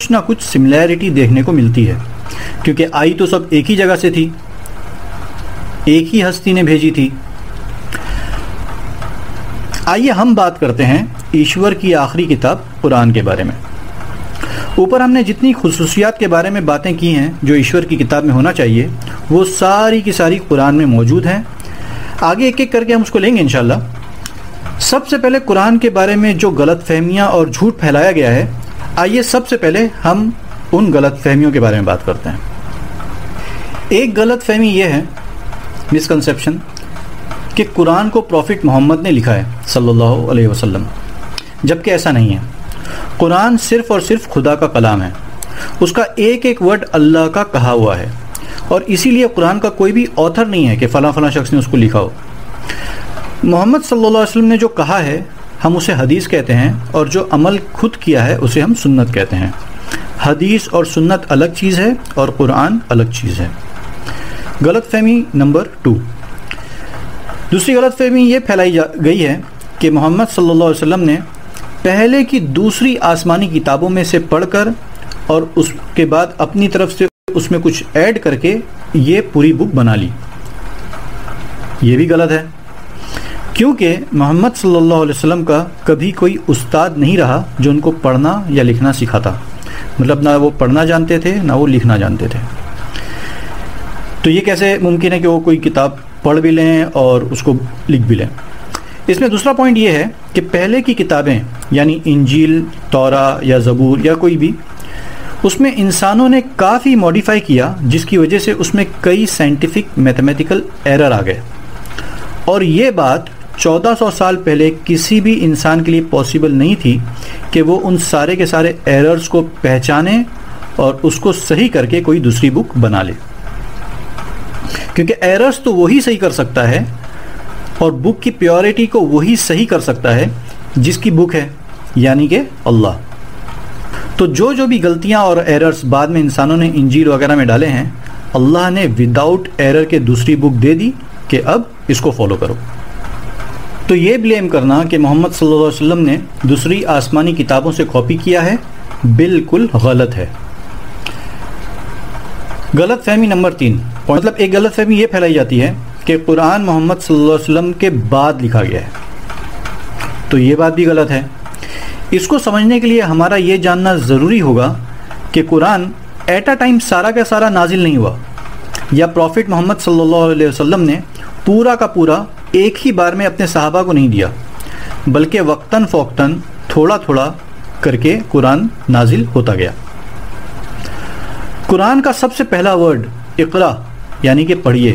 کچھ نہ کچھ سملیرٹی دیکھنے کو ملتی ہے، کیونکہ آئی تو سب ایک ہی جگہ سے تھی، ایک ہی ہستی نے بھیجی تھی۔ آئیے ہم بات کرتے ہیں ایشور کی آخری کتاب قرآن کے بارے میں۔ اوپر ہم نے جتنی خصوصیات کے بارے میں باتیں کی ہیں جو ایشور کی کتاب میں ہونا چاہیے، وہ ساری کی ساری قرآن میں موجود ہیں۔ آگے ایک ایک کر کے ہم اس کو لیں گے انشاءاللہ۔ سب سے پہلے قرآن کے بارے میں جو غلط فہمیاں اور جھوٹ پھیلایا گیا ہے، آئیے سب سے پہلے ہم ان غلط فہمیوں کے بارے میں بات کرتے ہیں۔ ایک غلط فہمی یہ ہے، مسکنسیپشن، کہ قرآن کو پروفٹ محمد نے لکھا ہے صلی اللہ علیہ وسلم، جبکہ ایسا نہیں ہے۔ قرآن صرف اور صرف خدا کا کلام ہے، اس کا ایک ایک ورڈ اللہ کا کہا ہوا ہے، اور اسی لیے قرآن کا کوئی بھی آتھر نہیں ہے کہ فلاں فلاں شخص نے اس کو لکھا ہو۔ محمد صلی اللہ علیہ وسلم نے جو کہا ہے ہم اسے حدیث کہتے ہیں، اور جو عمل خود کیا ہے اسے ہم سنت کہتے ہیں۔ حدیث اور سنت الگ چیز ہے اور قرآن الگ چیز ہے۔ غلط فہمی نمبر 2۔ دوسری غلط فہمی یہ پھیلائی گئی ہے کہ محمد صلی اللہ علیہ وسلم نے پہلے کی دوسری آسمانی کتابوں میں سے پڑھ کر اور اس کے بعد اپنی طرف سے اس میں کچھ ایڈ کر کے یہ پوری بک بنا لی۔ یہ بھی غلط ہے، کیونکہ محمد صلی اللہ علیہ وسلم کا کبھی کوئی استاد نہیں رہا جو ان کو پڑھنا یا لکھنا سکھاتا، مطلب نہ وہ پڑھنا جانتے تھے نہ وہ لکھنا جانتے تھے۔ تو یہ کیسے ممکن ہے کہ وہ کوئی کتاب پڑھ بھی لیں اور اس کو لکھ بھی لیں؟ اس میں دوسرا پوائنٹ یہ ہے کہ پہلے کی کتابیں یعنی انجیل، تورا یا زبور یا کوئی بھی، اس میں انسانوں نے کافی موڈیفائی کیا، جس کی وجہ سے اس میں کئی سائنٹیفک میتھمیٹیکل ایرر آ گئے، اور یہ بات 1400 سال پہلے کسی بھی انسان کے لیے پاسبل نہیں تھی کہ وہ ان سارے کے سارے ایررز کو پہچانے اور اس کو صحیح کر کے کوئی دوسری بک بنا لے، کیونکہ ایررز تو وہی صحیح کر سکتا ہے اور بک کی پیورٹی کو وہی صحیح کر سکتا ہے جس کی بک ہے، یعنی کہ اللہ۔ تو جو بھی غلطیاں اور ایررز بعد میں انسانوں نے انجیل وغیرہ میں ڈالے ہیں، اللہ نے وداؤٹ ایرر کے دوسری بک دے دی کہ اب اس کو فالو کرو۔ تو یہ بلیم کرنا کہ محمد صلی اللہ علیہ وسلم نے دوسری آسمانی کتابوں سے کاپی کیا ہے، بالکل غلط ہے۔ غلط فہمی نمبر 3، مطلب ایک غلط فہمی یہ پھیلائی جاتی ہے کہ قرآن محمد صلی اللہ علیہ وسلم کے بعد لکھا گیا ہے، تو یہ بات بھی غلط ہے۔ اس کو سمجھنے کے لیے ہمارا یہ جاننا ضروری ہوگا کہ قرآن ایٹ اے ٹائم سارا کا سارا نازل نہیں ہوا، یا پروفٹ محمد صلی اللہ علیہ وسلم نے پورا کا پورا ایک ہی بار میں اپنے صحابہ کو نہیں دیا، بلکہ وقتاً فوقتاً تھوڑا تھوڑا کر کے قرآن نازل ہوتا گیا۔ قرآن کا سب سے پہلا ورڈ اقرا یعنی کہ پڑھیے،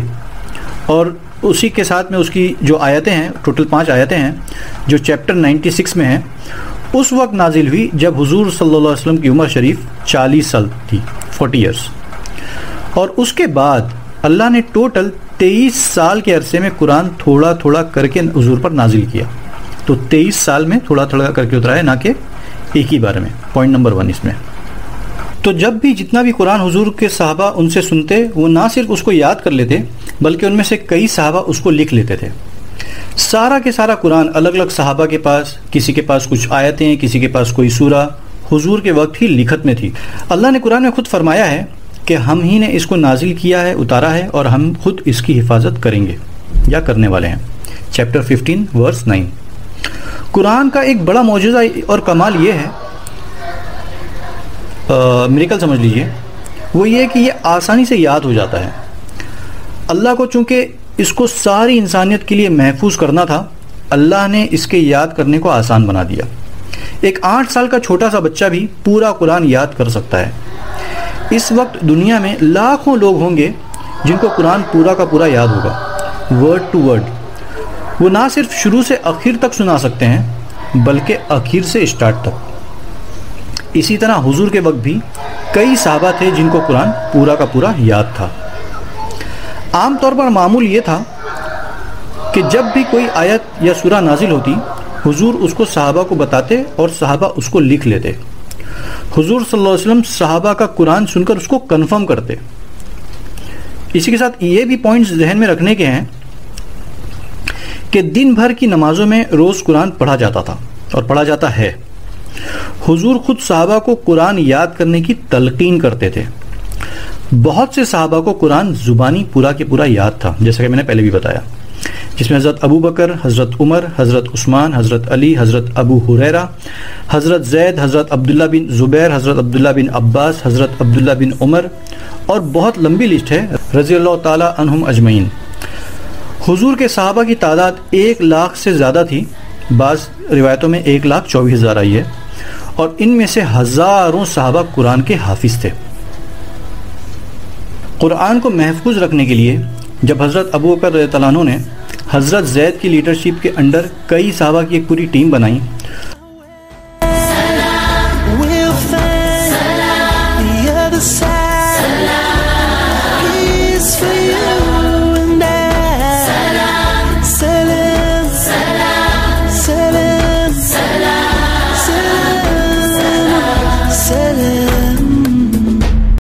اور اسی کے ساتھ میں اس کی جو آیتیں ہیں، ٹوٹل 5 آیتیں ہیں جو چیپٹر 96 میں ہیں، اس وقت نازل ہوئی جب حضور صلی اللہ علیہ وسلم کی عمر شریف 40 سال تھی، 40 ایئرس، اور اس کے بعد اللہ نے ٹوٹل 23 سال کے عرصے میں قرآن تھوڑا تھوڑا کر کے حضور پر نازل کیا۔ تو 23 سال میں تھوڑا تھوڑا کر کے اترا ہے، نہ کہ ایک ہی بار میں۔ پوائنٹ نمبر 1 اس میں۔ تو جب بھی جتنا بھی قرآن حضور کے صحابہ ان سے سنتے، وہ نہ صرف اس کو یاد کر لیتے بلکہ ان میں سے کئی صحابہ اس کو لکھ لیتے تھے۔ سارا کے سارا قرآن الگ الگ صحابہ کے پاس، کسی کے پاس کچھ آیتیں، کسی کے پاس کوئی سورہ، حضور کے وقت ہی لکھت میں تھی۔ اللہ نے قرآن میں خود فرمایا ہے کہ ہم ہی نے اس کو نازل کیا ہے، اتارا ہے، اور ہم خود اس کی حفاظت کریں گے یا کرنے والے ہیں۔ چیپٹر 15 ورس 9۔ قرآن کا ایک بڑا معجزہ اور کمال یہ ہے، میریکل سمجھ لیجئے، وہ یہ کہ یہ آسانی سے یاد ہو جاتا ہے۔ اللہ کو چونکہ اس کو ساری انسانیت کے لیے محفوظ کرنا تھا، اللہ نے اس کے یاد کرنے کو آسان بنا دیا۔ ایک 8 سال کا چھوٹا سا بچہ بھی پورا قرآن یاد کر سکتا ہے۔ اس وقت دنیا میں لاکھوں لوگ ہوں گے جن کو قرآن پورا کا پورا یاد ہوگا، ورڈ ٹو ورڈ۔ وہ نہ صرف شروع سے آخر تک سنا سکتے ہیں بلکہ آخر سے اسٹارٹ تک۔ اسی طرح حضور کے وقت بھی کئی صحابہ تھے جن کو قرآن پورا کا پورا یاد تھا۔ عام طور پر معمول یہ تھا کہ جب بھی کوئی آیت یا سورہ نازل ہوتی، حضور اس کو صحابہ کو بتاتے اور صحابہ اس کو لکھ لیتے۔ حضور صلی اللہ علیہ وسلم صحابہ کا قرآن سن کر اس کو کنفرم کرتے۔ اسی کے ساتھ یہ بھی پوائنٹس ذہن میں رکھنے کے ہیں کہ دن بھر کی نمازوں میں روز قرآن پڑھا جاتا تھا اور پڑھا جاتا ہے۔ حضور خود صحابہ کو قرآن یاد کرنے کی تلقین کرتے تھے. بہت سے صحابہ کو قرآن زبانی پورا کے پورا یاد تھا، جیسا کہ میں نے پہلے بھی بتایا، جس میں حضرت ابو بکر، حضرت عمر، حضرت عثمان، حضرت علی، حضرت ابو ہریرہ، حضرت زید، حضرت عبداللہ بن زبیر، حضرت عبداللہ بن عباس، حضرت عبداللہ بن عمر، اور بہت لمبی لسٹ ہے، رضی اللہ تعالی عنہم اجمعین. حضور کے صحابہ کی تعداد 1,00,000 سے زیادہ تھی. بعض روایتوں میں 1,24,000 آئی ہے، اور ان میں سے ہزاروں صحابہ قرآن کے حافظ تھے. قرآن کو محفوظ رکھنے کے لیے جب حضرت ابو بکر رضی اللہ عنہ نے حضرت زید کی لیڈرشپ کے انڈر کئی صحابہ کی ایک پوری ٹیم بنائی، سلام